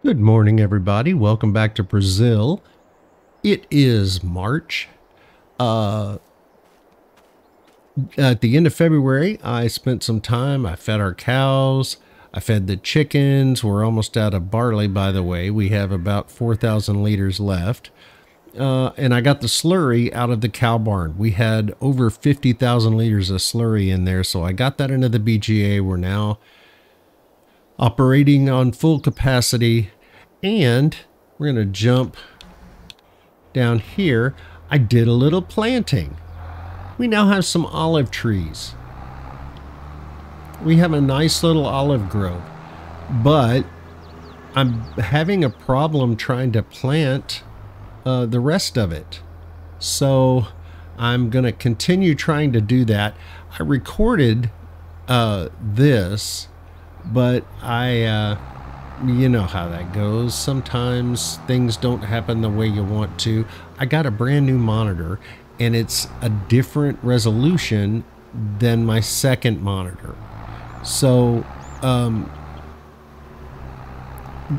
Good morning, everybody. Welcome back to Brazil. It is March. At the end of February, I spent some time. I fed our cows. I fed the chickens. We're almost out of barley, by the way. We have about 4,000 liters left. And I got the slurry out of the cow barn. We had over 50,000 liters of slurry in there. So I got that into the BGA. We're now operating on full capacity. And we're going to jump down here. I did a little planting. We now have some olive trees. We have a nice little olive grove, but I'm having a problem trying to plant the rest of it. So I'm going to continue trying to do that. I recorded this, but you know how that goes. Sometimes things don't happen the way you want to. I got a brand new monitor and it's a different resolution than my second monitor. So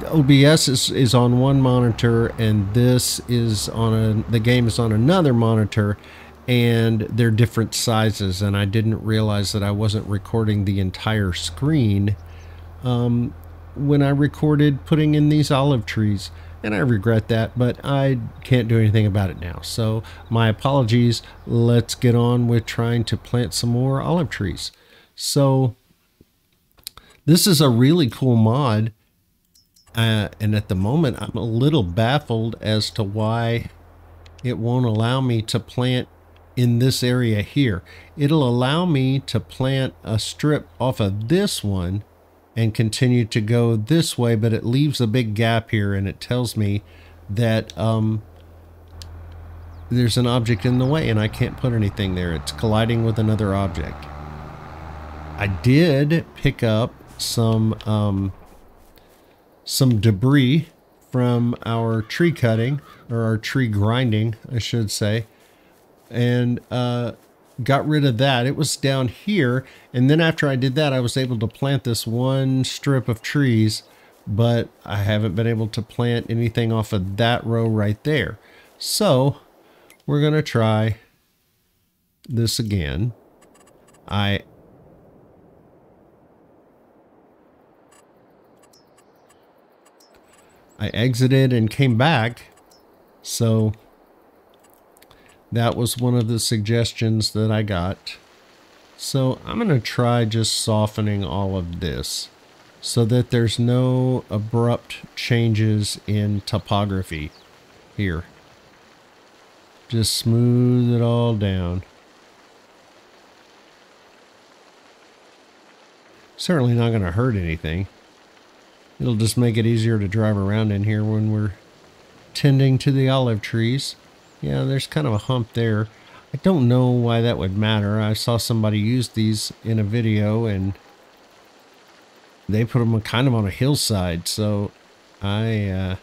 OBS is on one monitor and this is on the game is on another monitor, and they're different sizes, and I didn't realize that I wasn't recording the entire screen when I recorded putting in these olive trees, and I regret that, but I can't do anything about it now. So my apologies. Let's get on with trying to plant some more olive trees. So this is a really cool mod, and at the moment I'm a little baffled as to why it won't allow me to plant in this area here. It'll allow me to plant a strip off of this one and continue to go this way, but it leaves a big gap here, and it tells me that there's an object in the way and I can't put anything there. It's colliding with another object. I did pick up some debris from our tree cutting, or our tree grinding, I should say, and got rid of that. It was down here, and then after I did that, I was able to plant this one strip of trees, but I haven't been able to plant anything off of that row right there. So we're gonna try this again. I exited and came back, so that was one of the suggestions that I got. So I'm going to try just softening all of this so that there's no abrupt changes in topography here. Just smooth it all down. Certainly not going to hurt anything. It'll just make it easier to drive around in here when we're tending to the olive trees. Yeah, there's kind of a hump there. I don't know why that would matter. I saw somebody use these in a video and they put them kind of on a hillside, so I'm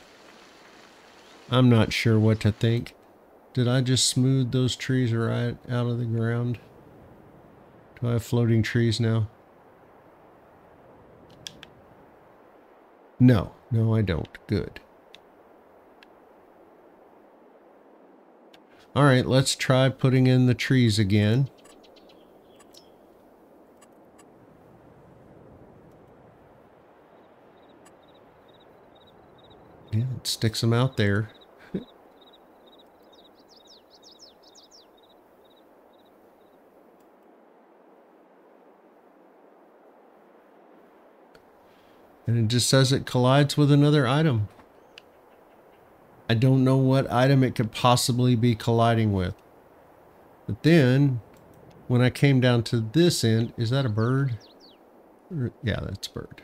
not sure what to think. Did I just smooth those trees right out of the ground? Do I have floating trees now? No, I don't. Good. All right, let's try putting in the trees again. Yeah, it sticks them out there. And it just says it collides with another item. I don't know what item it could possibly be colliding with. But then, when I came down to this end, is that a bird? Yeah, that's a bird.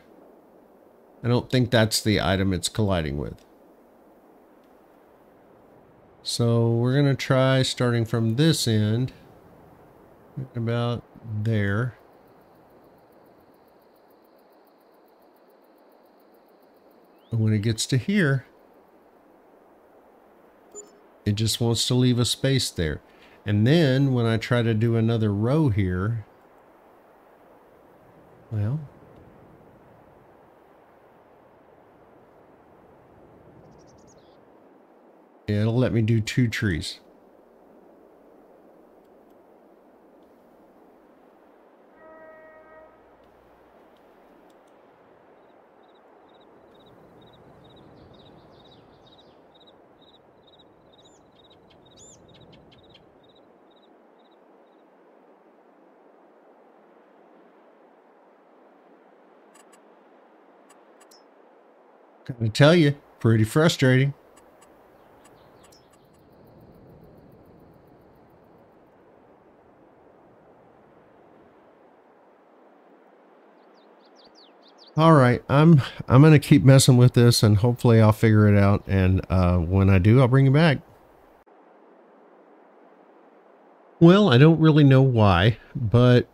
I don't think that's the item it's colliding with. So we're going to try starting from this end, about there. And when it gets to here, it just wants to leave a space there. And then when I try to do another row here, well, Yeah, it'll let me do 2 trees. Gotta tell you, pretty frustrating. All right, I'm gonna keep messing with this, and hopefully I'll figure it out. And when I do, I'll bring you back. Well, I don't really know why, but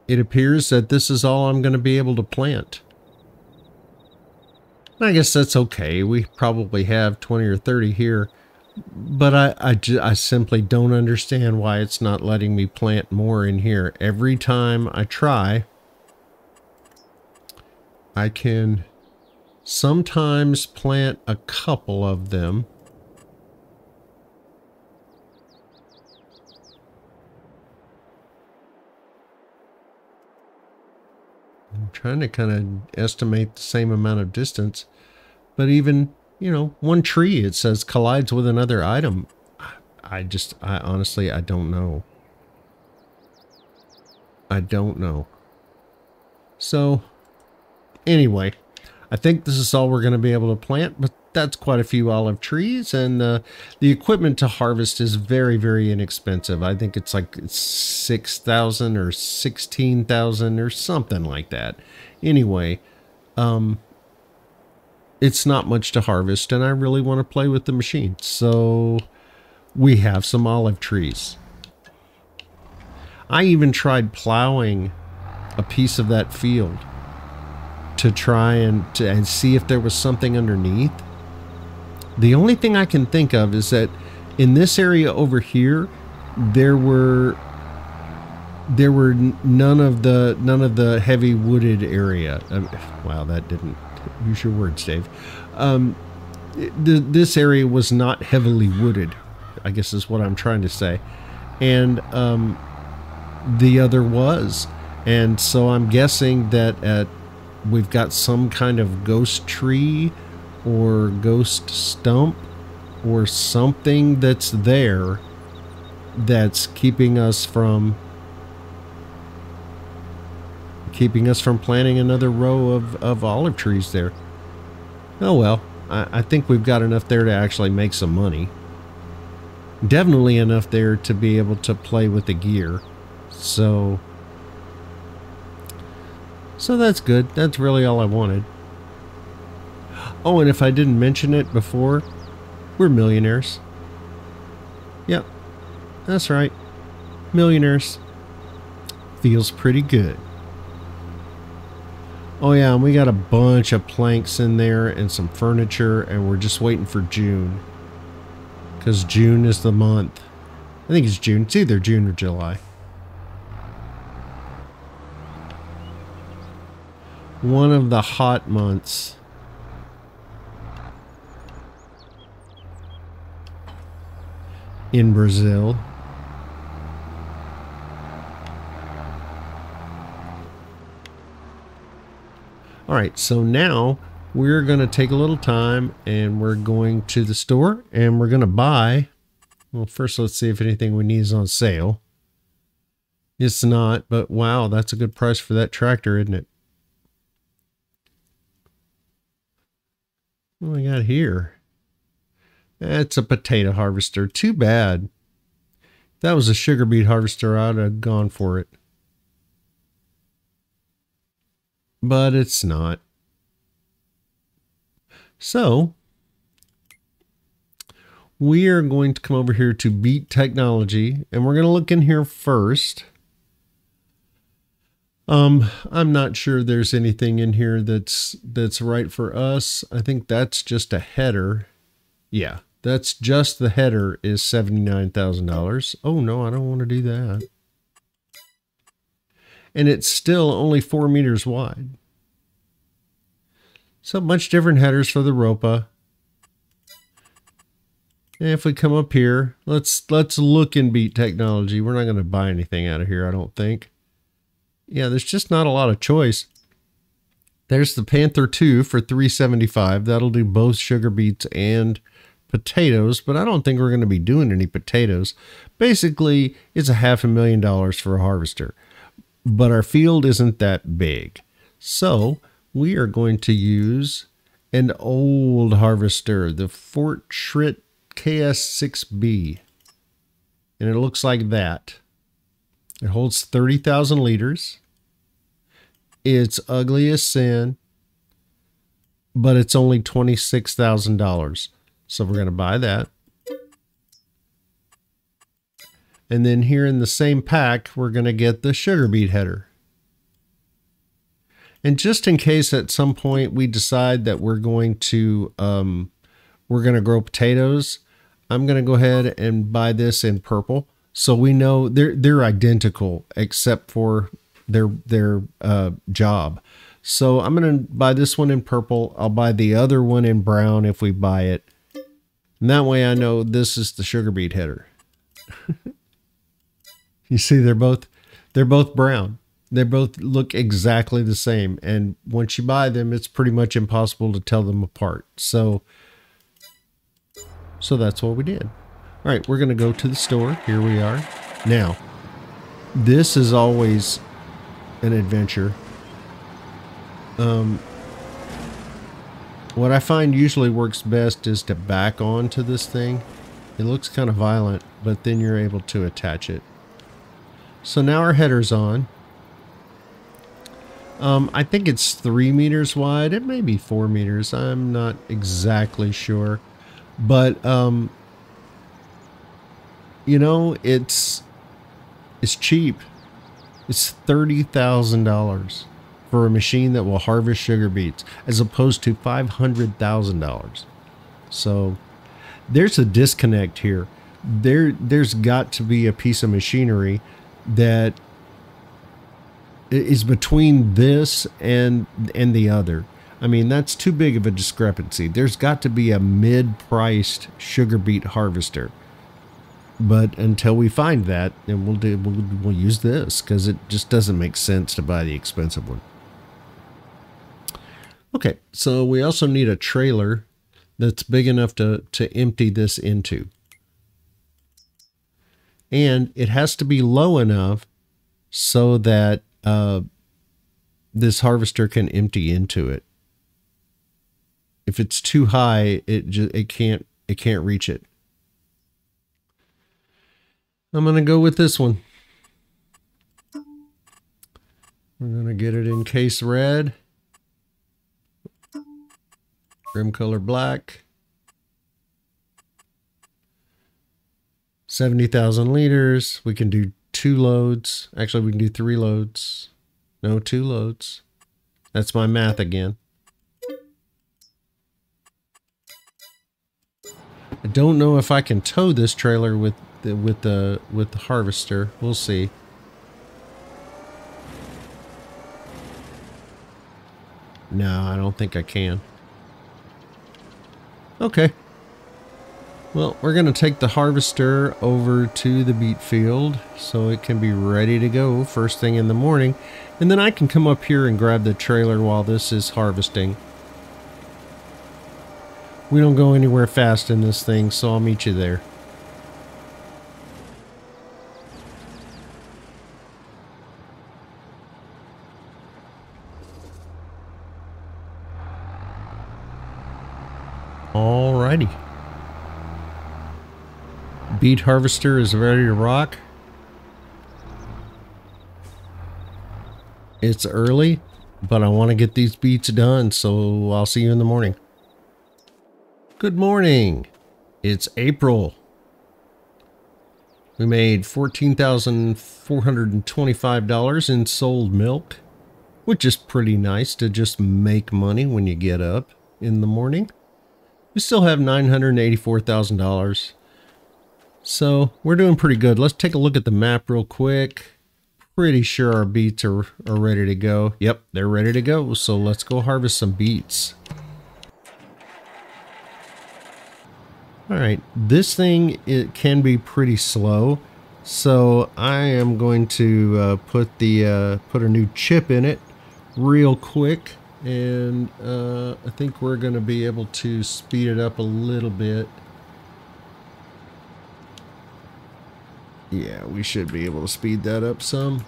it appears that this is all I'm going to be able to plant. I guess that's okay. We probably have 20 or 30 here, but I simply don't understand why it's not letting me plant more in here. Every time I try, I can sometimes plant a couple of them. I'm trying to kind of estimate the same amount of distance, but even, you know, one tree, it says collides with another item. I honestly, I don't know. I don't know. So anyway, I think this is all we're going to be able to plant, but that's quite a few olive trees, and the equipment to harvest is very, very inexpensive. I think it's like 6,000 or 16,000 or something like that. Anyway, it's not much to harvest, and I really want to play with the machine. So we have some olive trees. I even tried plowing a piece of that field to try and see if there was something underneath. The only thing I can think of is that in this area over here, there were none of the heavy wooded area. Wow, that didn't use your words, Dave. This area was not heavily wooded, I guess is what I'm trying to say, and the other was, and so I'm guessing that we've got some kind of ghost tree or ghost stump or something that's there that's keeping us from planting another row of olive trees there. Oh well, I think we've got enough there to actually make some money. Definitely enough there to be able to play with the gear. So that's good. That's really all I wanted. Oh, and if I didn't mention it before, we're millionaires. Yep, that's right. Millionaires. Feels pretty good. Oh yeah, and we got a bunch of planks in there and some furniture, and we're just waiting for June. Because June is the month. I think it's June. It's either June or July. One of the hot months. In Brazil. All right, so now we're going to take a little time and we're going to the store and we're going to buy. Well, first let's see if anything we need is on sale. It's not, but wow, that's a good price for that tractor, isn't it? What do we got here? That's a potato harvester. Too bad. If that was a sugar beet harvester, I'd have gone for it. But it's not. So we are going to come over here to Beat Technology, and we're going to look in here first. I'm not sure there's anything in here that's right for us. I think that's just a header. Yeah, that's just the header is $79,000. Oh no, I don't want to do that. And it's still only 4 meters wide. So much different headers for the Ropa. And if we come up here, let's look in beat technology. We're not going to buy anything out of here, I don't think. Yeah, there's just not a lot of choice. There's the Panther 2 for $375. That'll do both sugar beets and potatoes, but I don't think we're going to be doing any potatoes. Basically, it's $500,000 for a harvester, but our field isn't that big. So we are going to use an old harvester, the Fort Schritt KS6B, and it looks like that. It holds 30,000 liters. It's ugly as sin, but it's only $26,000. So we're going to buy that. And then here in the same pack, we're going to get the sugar beet header. And just in case at some point we decide that we're going to grow potatoes, I'm going to go ahead and buy this in purple. So we know they're identical except for their job. So I'm going to buy this one in purple. I'll buy the other one in brown if we buy it. And that way I know this is the sugar beet header. You see, they're both brown. They both look exactly the same. And once you buy them, it's pretty much impossible to tell them apart. So that's what we did. All right, we're going to go to the store. Here we are. Now, this is always an adventure. What I find usually works best is to back onto this thing. It looks kind of violent, but then you're able to attach it. So now our header's on. I think it's 3 meters wide. It may be 4 meters. I'm not exactly sure. But, you know, it's cheap. It's $30,000 for a machine that will harvest sugar beets, as opposed to $500,000. So there's a disconnect here. There's got to be a piece of machinery that is between this and the other. I mean, that's too big of a discrepancy. There's got to be a mid-priced sugar beet harvester. But until we find that, then we'll use this, because it just doesn't make sense to buy the expensive one. Okay, so we also need a trailer that's big enough to empty this into. And it has to be low enough so that this harvester can empty into it. If it's too high, it can't reach it. I'm going to go with this one. We're going to get it in case red. Rim color black. 70,000 liters. We can do 2 loads. Actually, we can do 3 loads. No, 2 loads. That's my math again. I don't know if I can tow this trailer with the harvester. We'll see. No, I don't think I can. Okay. Well, we're going to take the harvester over to the beet field so it can be ready to go first thing in the morning. And then I can come up here and grab the trailer while this is harvesting. We don't go anywhere fast in this thing, so I'll meet you there. Alrighty. Beet harvester is ready to rock. It's early, but I want to get these beets done, so I'll see you in the morning. Good morning. It's April. We made $14,425 in sold milk, which is pretty nice to just make money when you get up in the morning. We still have $984,000. So we're doing pretty good. Let's take a look at the map real quick. Pretty sure our beets are ready to go. Yep, they're ready to go. So let's go harvest some beets. All right, this thing, it can be pretty slow, so I am going to put a new chip in it real quick, and I think we're going to be able to speed it up a little bit. Yeah, we should be able to speed that up some.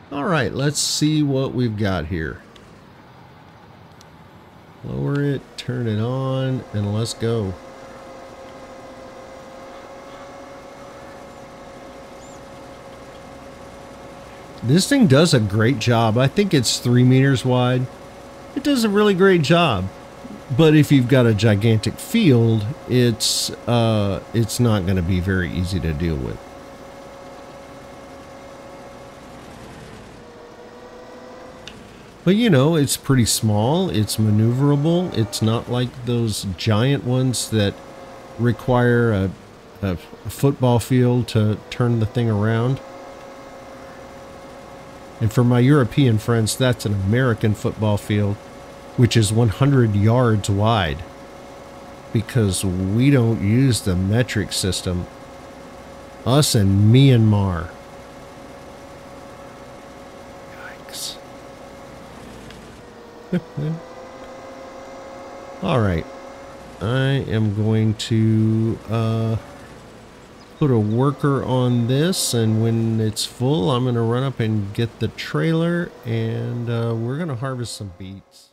All right, let's see what we've got here. Lower it, turn it on, and let's go. This thing does a great job. I think it's 3 meters wide. It does a really great job. But if you've got a gigantic field, it's not going to be very easy to deal with. But you know, it's pretty small, it's maneuverable, it's not like those giant ones that require a football field to turn the thing around. And for my European friends, that's an American football field, which is 100 yards wide, because we don't use the metric system. Us and Myanmar. Yikes. All right, I am going to put a worker on this, and when it's full, I'm going to run up and get the trailer, and we're going to harvest some beets.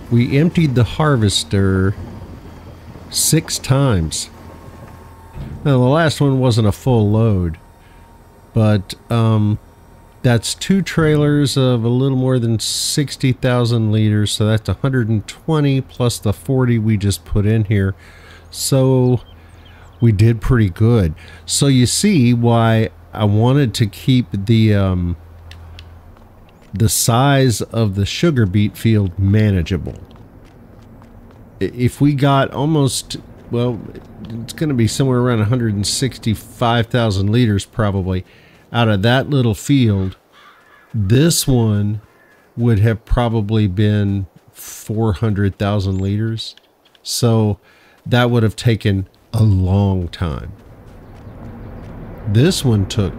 We emptied the harvester 6 times. Now, the last one wasn't a full load, but That's 2 trailers of a little more than 60,000 liters. So that's 120 plus the 40 we just put in here. So we did pretty good. So you see why I wanted to keep the size of the sugar beet field manageable. If we got almost, well, it's going to be somewhere around 165,000 liters probably out of that little field. This one would have probably been 400,000 liters. So that would have taken a long time. This one took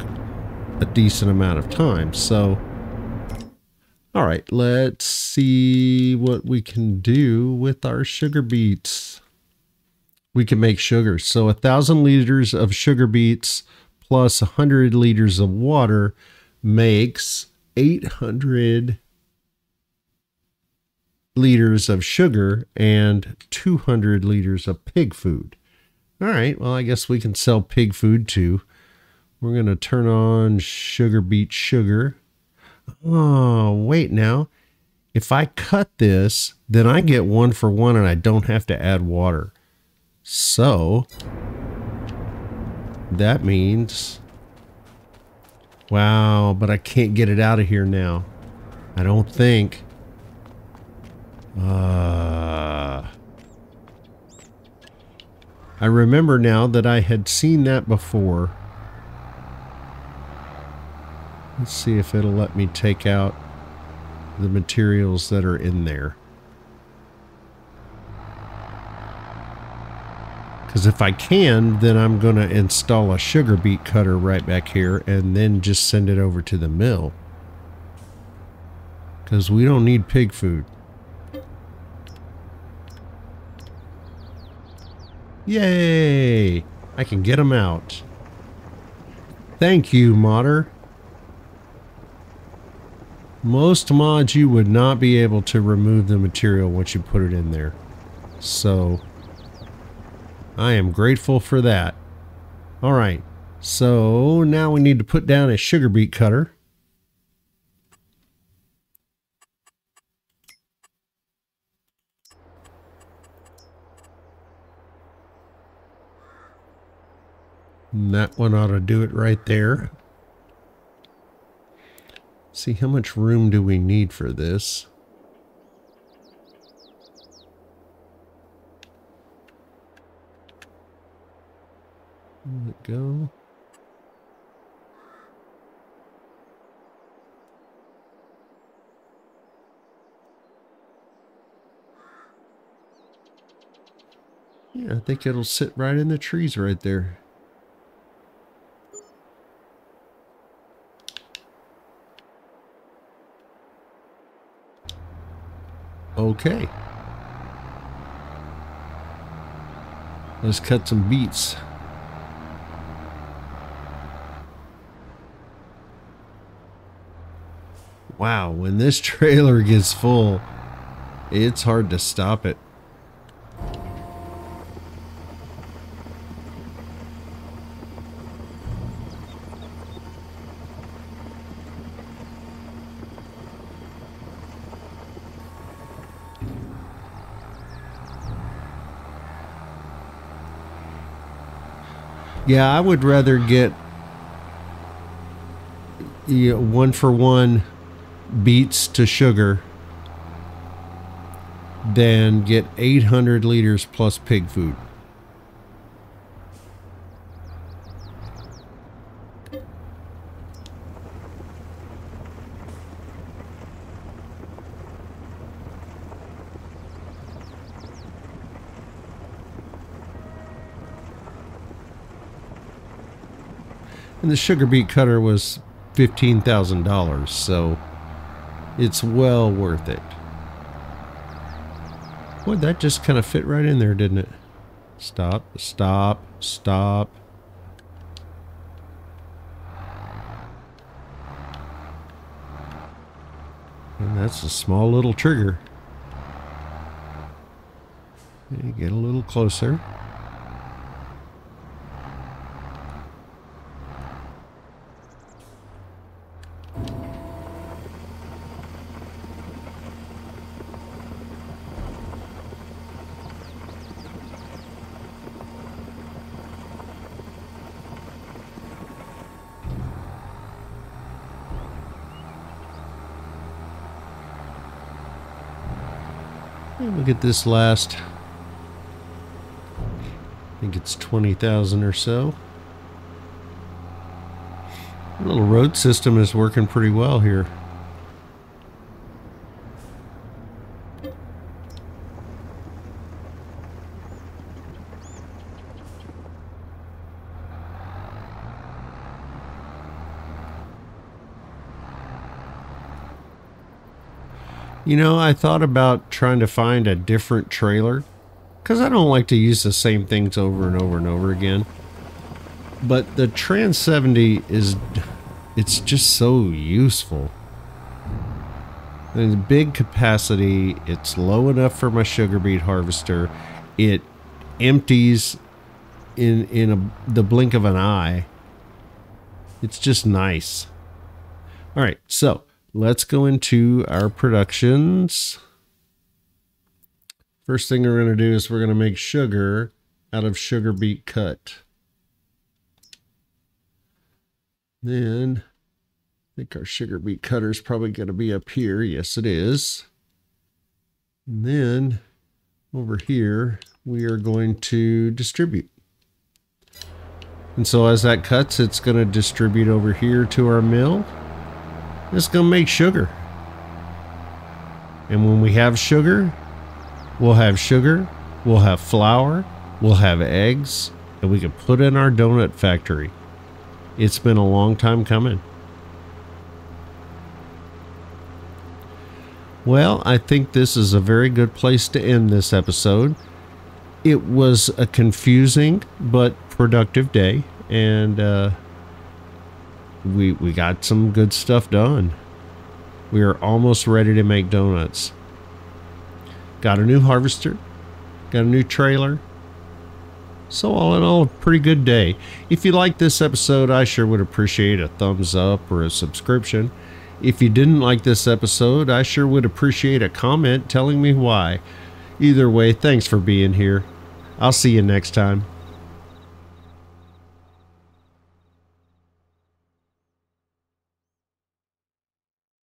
a decent amount of time. So, all right, let's see what we can do with our sugar beets. We can make sugar. So 1,000 liters of sugar beets plus 100 liters of water makes 800 liters of sugar and 200 liters of pig food. All right, well, I guess we can sell pig food too. We're going to turn on sugar beet sugar. Oh, wait now. If I cut this, then I get 1 for 1 and I don't have to add water. So that means, wow, but I can't get it out of here now. I don't think. I remember now that I had seen that before. Let's see if it'll let me take out the materials that are in there. Because if I can, then I'm going to install a sugar beet cutter right back here and then just send it over to the mill. Because we don't need pig food. Yay! I can get them out. Thank you, modder. Most mods you would not be able to remove the material once you put it in there. So I am grateful for that. Alright, so now we need to put down a sugar beet cutter. And that one ought to do it right there. See, how much room do we need for this? Let it go. Yeah, I think it'll sit right in the trees right there. Okay. Let's cut some beets. Wow, when this trailer gets full, it's hard to stop it. Yeah, I would rather get 1 for 1 beets to sugar than get 800 liters plus pig food. And the sugar beet cutter was $15,000, so it's well worth it. Boy, that just kind of fit right in there, didn't it? Stop, stop, stop. And that's a small little trigger. Okay, get a little closer. And we'll get this last, I think it's 20,000 or so. The little road system is working pretty well here. You know, I thought about trying to find a different trailer because I don't like to use the same things over and over and over again. But the Trans 70 it's just so useful. There's big capacity. It's low enough for my sugar beet harvester. It empties in the blink of an eye. It's just nice. All right, so let's go into our productions. First thing we're going to do is we're going to make sugar out of sugar beet cut. Then I think our sugar beet cutter is probably going to be up here. Yes, it is. And then over here, we are going to distribute. And so as that cuts, it's going to distribute over here to our mill. It's going to make sugar. And when we have sugar, we'll have flour, we'll have eggs, and we can put in our donut factory. It's been a long time coming. Well, I think this is a very good place to end this episode. It was a confusing but productive day, and we got some good stuff done. We are almost ready to make donuts. Got a new harvester, got a new trailer. So all in all, a pretty good day. If you like this episode, I sure would appreciate a thumbs up or a subscription. If you didn't like this episode, I sure would appreciate a comment telling me why. Either way, thanks for being here. I'll see you next time.